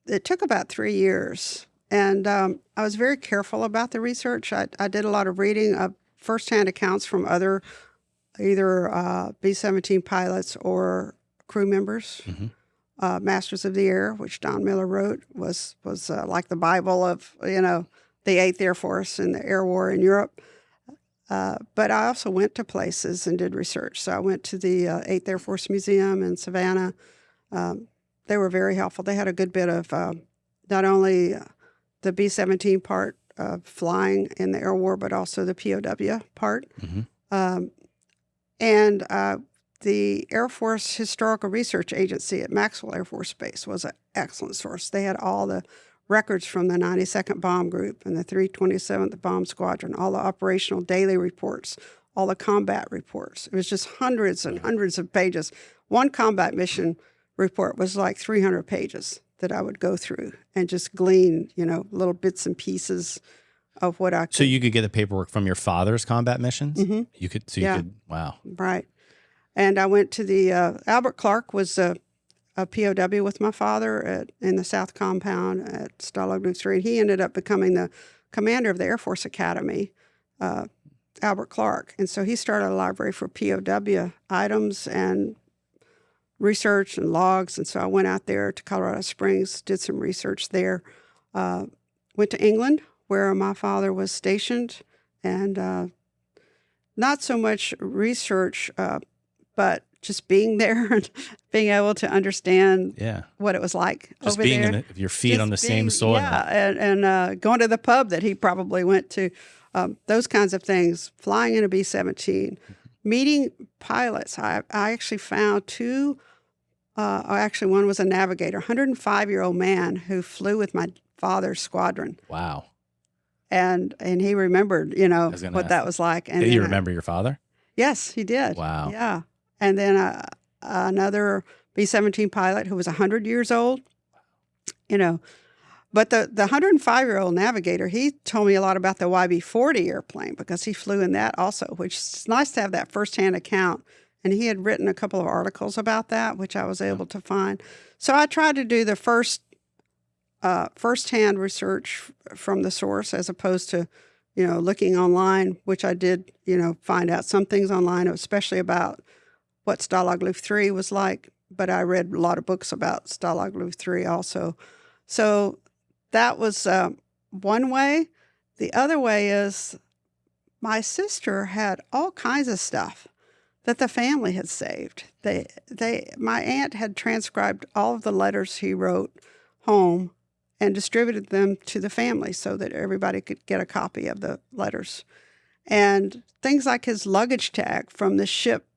it took about 3 years, and I was very careful about the research. I did a lot of reading of firsthand accounts from other either B-17 pilots or crew members. Masters of the Air, which Don Miller wrote, was like the Bible of the 8th Air Force and the Air War in Europe. But I also went to places and did research. So I went to the 8th Air Force Museum in Savannah. They were very helpful. They had a good bit of not only the B-17 part of flying in the Air War, but also the POW part. And the Air Force Historical Research Agency at Maxwell Air Force Base was an excellent source. They had all the records from the 92nd Bomb Group and the 327th Bomb Squadron, all the operational daily reports, all the combat reports. It was just hundreds and hundreds of pages. One combat mission report was like 300 pages that I would go through and just glean, little bits and pieces of what I could. So you could get the paperwork from your father's combat missions? You could, wow. Right. And I went to the, Albert Clark was a POW with my father in the South Compound at Stalag Luft III. He ended up becoming the commander of the Air Force Academy, Albert Clark. And so he started a library for POW items and research and logs. And so I went out there to Colorado Springs, did some research there, went to England, where my father was stationed, and not so much research, but just being there and being able to understand what it was like just over being there. Your feet on the same soil. And going to the pub that he probably went to, those kinds of things, flying in a B-17, meeting pilots. I actually found two, actually one was a navigator, 105-year-old man who flew with my father's squadron. Wow. And he remembered, what that was like. And did he remember your father? Yes, he did. Wow. Yeah. And then another B-17 pilot who was 100 years old, But the 105-year-old navigator, he told me a lot about the YB-40 airplane because he flew in that also, which is nice to have that firsthand account. And he had written a couple of articles about that, which I was able to find. So I tried to do the firsthand research from the source as opposed to, looking online, which I did, find out some things online, especially about what Stalag Luft III was like. But I read a lot of books about Stalag Luft III also. So that was one way. The other way is my sister had all kinds of stuff that the family had saved. My aunt had transcribed all of the letters he wrote home and distributed them to the family so that everybody could get a copy of the letters. And things like his luggage tag from the ship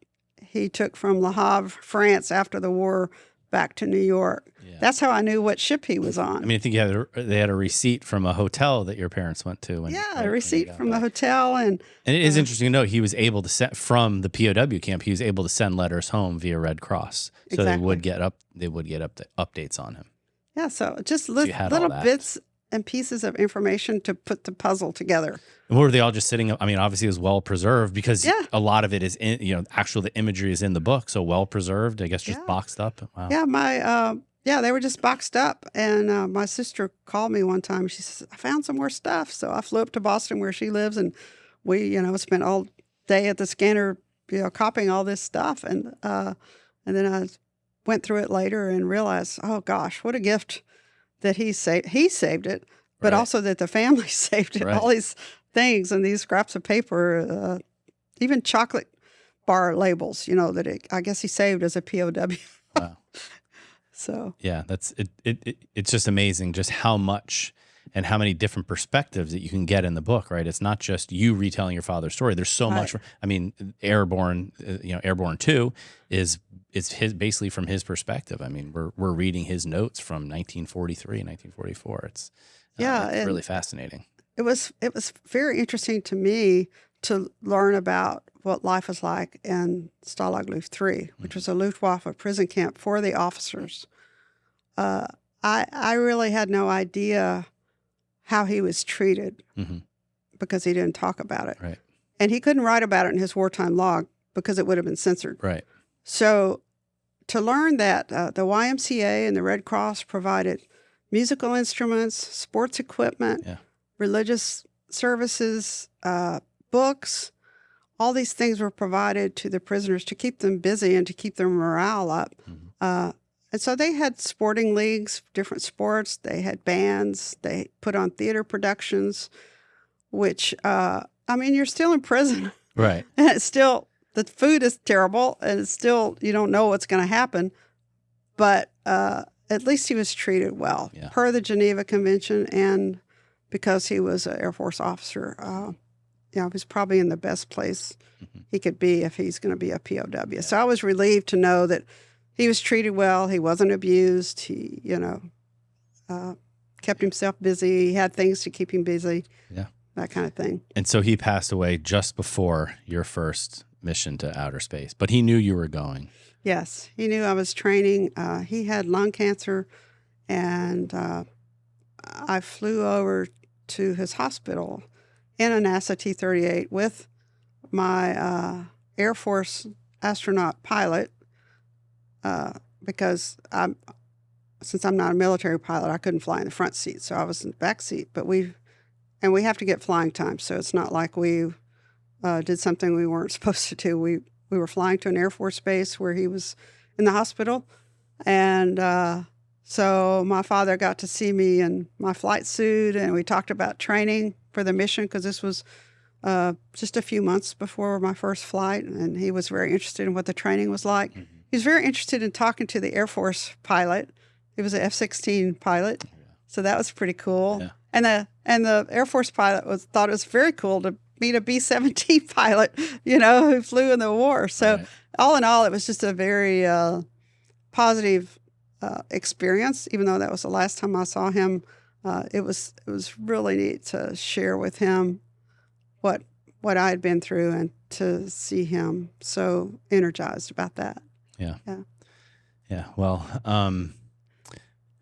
he took from Le Havre, France after the war back to New York. Yeah. That's how I knew what ship he was on. I mean, I think they had a receipt from a hotel that your parents went to. A receipt from the hotel. And it is interesting to know he was able to send from the POW camp. He was able to send letters home via Red Cross, so Exactly. they would get updates on him. Yeah, so just you had little all that. bits and pieces of information to put the puzzle together. And were they all just sitting? I mean, obviously it was well preserved because Yeah. a lot of it is in, the imagery is in the book. So well preserved, I guess, just boxed up. Wow. Yeah, they were just boxed up. And my sister called me one time. She says, I found some more stuff. So I flew up to Boston where she lives, and we, spent all day at the scanner, copying all this stuff. And then I went through it later and realized, oh gosh, what a gift that he saved. He saved it, but Right. also that the family saved it. Right. All these things and these scraps of paper, even chocolate bar labels, I guess he saved as a POW. Wow. So Yeah, that's it. It's just amazing just how much and how many different perspectives that you can get in the book, right? It's not just you retelling your father's story. There's so much. I mean, Airborne, Airborne 2 is basically from his perspective. I mean, we're reading his notes from 1943, 1944. It's really fascinating. It was very interesting to me to learn about what life was like in Stalag Luft 3, which was a Luftwaffe prison camp for the officers. I really had no idea how he was treated because he didn't talk about it. Right. And he couldn't write about it in his wartime log because it would have been censored. Right. So to learn that the YMCA and the Red Cross provided musical instruments, sports equipment, religious services, books, all these things were provided to the prisoners to keep them busy and to keep their morale up. And so they had sporting leagues, different sports. They had bands. They put on theater productions, which, you're still in prison. Right. And it's still, the food is terrible, and it's still, you don't know what's going to happen. But at least he was treated well, per the Geneva Convention, and because he was an Air Force officer, he was probably in the best place he could be if he's going to be a POW. Yeah. So I was relieved to know that he was treated well. He wasn't abused. He, kept himself busy. He had things to keep him busy. Yeah. That kind of thing. And so he passed away just before your first mission to outer space, but he knew you were going. Yes. He knew I was training. He had lung cancer, and I flew over to his hospital in a NASA T-38 with my Air Force astronaut pilot, because since I'm not a military pilot, I couldn't fly in the front seat, so I was in the back seat. But we have to get flying time, so it's not like we did something we weren't supposed to do. We were flying to an Air Force base where he was in the hospital, and so my father got to see me in my flight suit, and we talked about training for the mission, because this was just a few months before my first flight, and he was very interested in what the training was like. Mm-hmm. He was very interested in talking to the Air Force pilot. He was an F-16 pilot, so that was pretty cool. Yeah. And the Air Force pilot thought it was very cool to meet a B-17 pilot, who flew in the war. So all in all, it was just a very positive experience. Even though that was the last time I saw him, it was really neat to share with him what I had been through, and to see him so energized about that. Yeah. Well,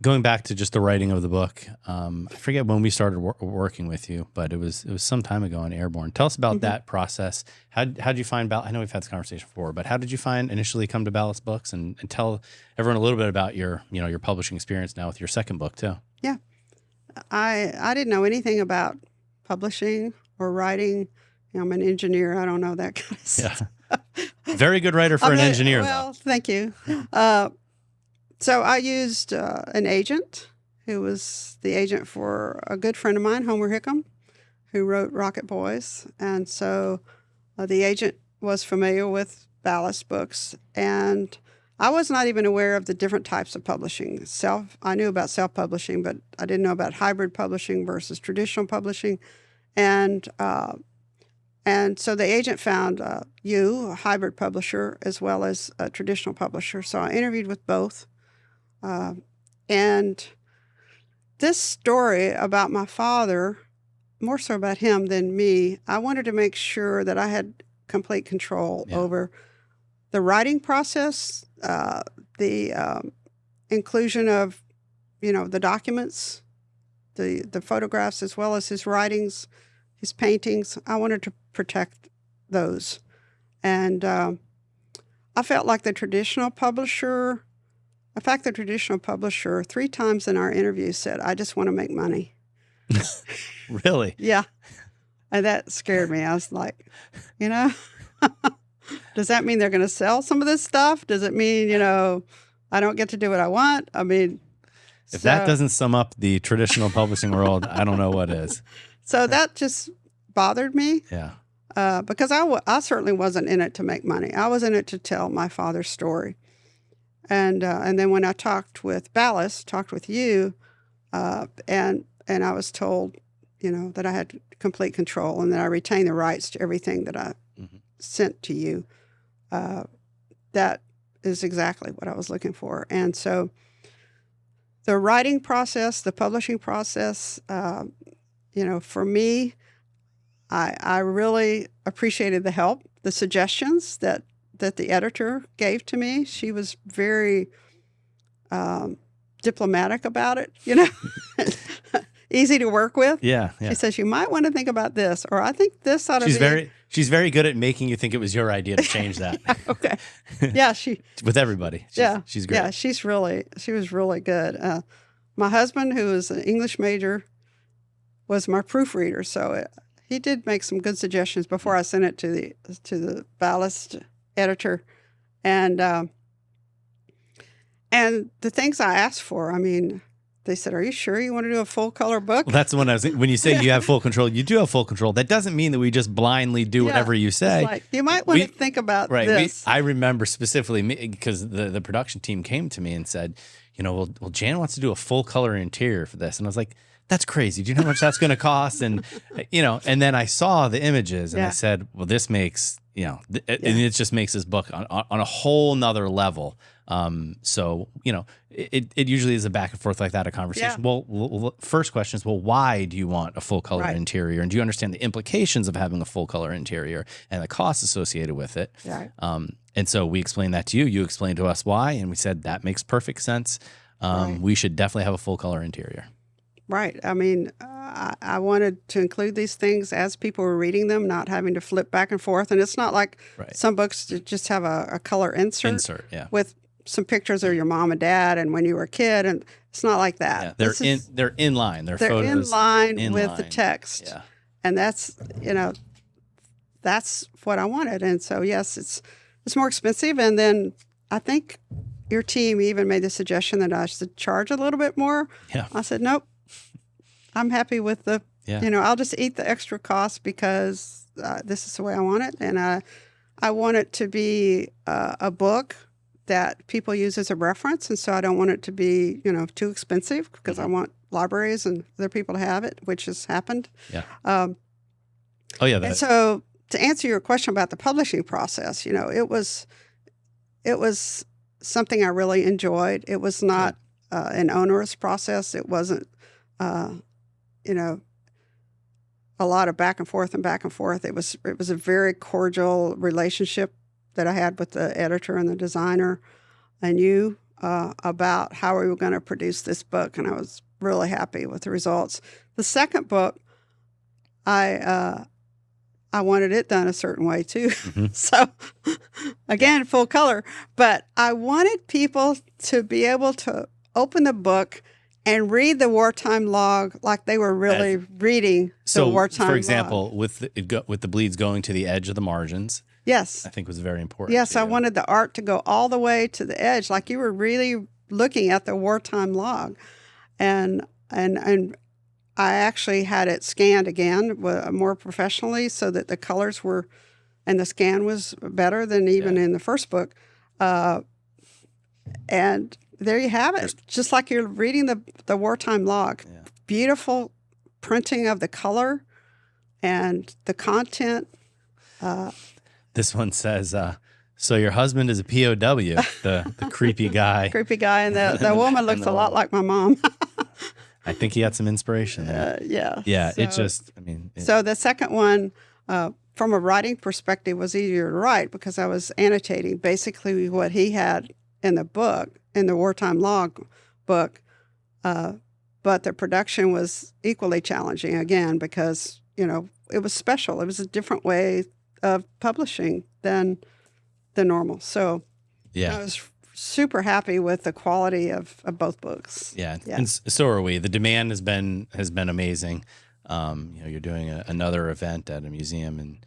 going back to just the writing of the book, I forget when we started working with you, but it was some time ago in Airborne. Tell us about that process. How did you find I know we've had this conversation before, but how did you initially come to Ballast Books, and tell everyone a little bit about your publishing experience now with your second book too? Yeah. I didn't know anything about publishing or writing. I'm an engineer. I don't know that kind of stuff. Very good writer for an engineer, well, though. Thank you. So I used an agent who was the agent for a good friend of mine, Homer Hickam, who wrote Rocket Boys. And so the agent was familiar with Ballast Books, and I was not even aware of the different types of publishing. I knew about self-publishing, but I didn't know about hybrid publishing versus traditional publishing. And so the agent found you, a hybrid publisher, as well as a traditional publisher. So I interviewed with both. And this story about my father, more so about him than me, I wanted to make sure that I had complete control over the writing process, the inclusion of, the documents, the photographs, as well as his writings, his paintings. I wanted to protect those. And I felt like the traditional publisher, 3 times in our interview said, I just want to make money. Really? Yeah. And that scared me. I was like, does that mean they're going to sell some of this stuff? Does it mean, I don't get to do what I want? I mean, if that doesn't sum up the traditional publishing world, I don't know what is. So that just bothered me. Yeah. Because I certainly wasn't in it to make money. I was in it to tell my father's story. And then when I talked with you, and I was told, that I had complete control and that I retained the rights to everything that I sent to you. That is exactly what I was looking for. And so the writing process, the publishing process, for me, I really appreciated the help, the suggestions that the editor gave to me. She was very diplomatic about it, easy to work with. Yeah. She says, you might want to think about this, or I think this ought to be. She's very good at making you think it was your idea to change that. Okay. Yeah, with everybody. She's great. Yeah, she was really good. My husband, who was an English major, was my proofreader, so he did make some good suggestions before I sent it to the Ballast editor, and the things I asked for. I mean, they said, "Are you sure you want to do a full color book?" Well, that's the one when you say you have full control, you do have full control. That doesn't mean that we just blindly do whatever you say. It's like, you might want to think about this. I remember specifically because the production team came to me and said, well, Jan wants to do a full color interior for this, and I was like, that's crazy. Do you know how much that's going to cost? And and then I saw the images and I said, well, this makes and it just makes this book on a whole nother level. So, it usually is a back and forth like that, a conversation. Yeah. Well, first question is, why do you want a full color interior? And do you understand the implications of having a full color interior and the costs associated with it? Right. And so we explained that to you. You explained to us why, and we said that makes perfect sense. We should definitely have a full color interior. Right. I mean, I wanted to include these things as people were reading them, not having to flip back and forth. And it's not like some books just have a color insert with some pictures of your mom and dad and when you were a kid. And it's not like that. Yeah, they're in line. They're photos in line with the text. Yeah. And that's what I wanted. And so, yes, it's more expensive. And then I think your team even made the suggestion that I should charge a little bit more. Yeah. I said, nope. I'm happy with I'll just eat the extra cost because this is the way I want it. And I want it to be a book that people use as a reference. And so I don't want it to be, too expensive because I want libraries and other people to have it, which has happened. Yeah. And so to answer your question about the publishing process, it was something I really enjoyed. It was not an onerous process. It wasn't, a lot of back and forth. It was a very cordial relationship that I had with the editor and the designer and you about how we were going to produce this book. And I was really happy with the results. The second book, I wanted it done a certain way too. Mm-hmm. So again, full color, but I wanted people to be able to open the book and read the wartime log like they were really reading the wartime log. For example, with the bleeds going to the edge of the margins, yes, I think was very important. Yes, I wanted the art to go all the way to the edge, like you were really looking at the wartime log. and I actually had it scanned again more professionally so that the colors were, and the scan was better than even in the first book. And there you have it, just like you're reading the wartime log. Yeah. Beautiful printing of the color and the content. This one says, so your husband is a POW, the creepy guy. Creepy guy, and the woman looks a lot like my mom. I think he had some inspiration there. Yeah. Yeah, So, it just, so the second one, from a writing perspective, was easier to write because I was annotating basically what he had in the book, in the wartime log book. But the production was equally challenging again because, it was special. It was a different way of publishing than the normal. So I was super happy with the quality of both books. Yeah. And so are we. The demand has been amazing. You're doing another event at a museum in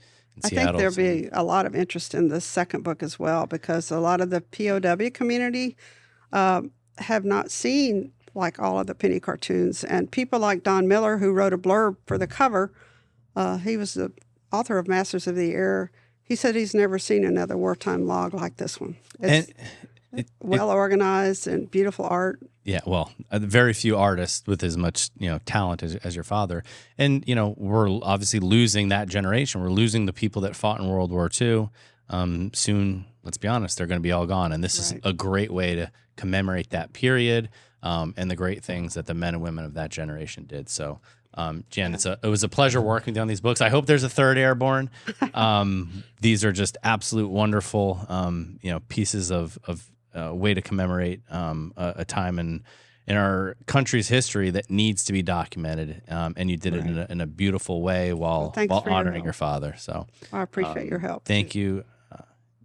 Seattle. I think there'll be a lot of interest in the second book as well because a lot of the POW community have not seen like all of the penny cartoons, and people like Don Miller, who wrote a blurb for the cover. He was the author of Masters of the Air. He said he's never seen another wartime log like this one. It's well organized and beautiful art. Yeah, well, very few artists with as much talent as your father, and we're obviously losing that generation. We're losing the people that fought in World War II. Soon, let's be honest, they're going to be all gone, and this is a great way to commemorate that period and the great things that the men and women of that generation did. So. Jan, it was a pleasure working on these books. I hope there's a third Airborne. These are just absolute wonderful, pieces of way to commemorate a time in our country's history that needs to be documented. And you did it in a beautiful way while honoring your father. So I appreciate your help. Thank you.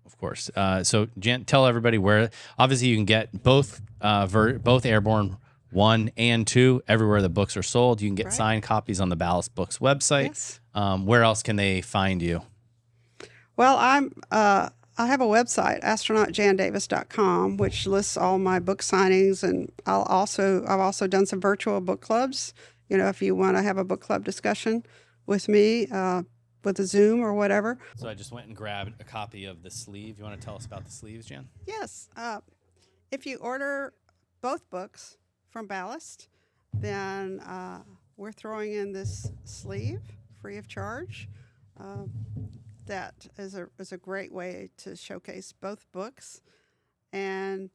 Of course. So Jan, tell everybody where. Obviously, you can get both Airborne 1 and 2 everywhere the books are sold. You can get signed copies on the Ballast Books website. Yes. Where else can they find you? Well, I have a website, astronautjandavis.com, which lists all my book signings, and I've also done some virtual book clubs. If you want to have a book club discussion with me, with a Zoom or whatever. So I just went and grabbed a copy of the sleeve. You want to tell us about the sleeves, Jan? Yes. If you order both books from Ballast, then we're throwing in this sleeve free of charge. That is a great way to showcase both books, and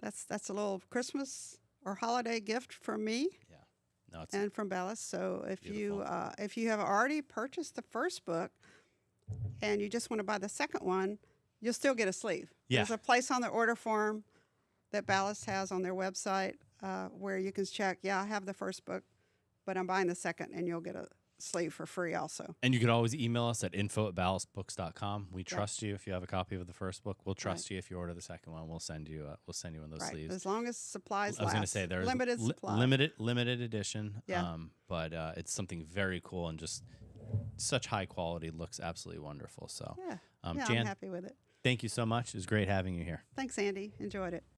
that's a little Christmas or holiday gift from me. Yeah, and from Ballast. So if you have already purchased the first book and you just want to buy the second one, you'll still get a sleeve. Yeah. There's a place on the order form that Ballast has on their website where you can check, I have the first book, but I'm buying the second, and you'll get a sleeve for free also. And you can always email us at info@ballastbooks.com. We trust you if you have a copy of the first book. We'll trust you if you order the second one. We'll send you one of those sleeves. As long as supplies last. I was going to say there's limited supply. Limited edition. Yeah. But it's something very cool and just such high quality. Looks absolutely wonderful. So Jan, I'm happy with it. Thank you so much. It was great having you here. Thanks, Andy. Enjoyed it.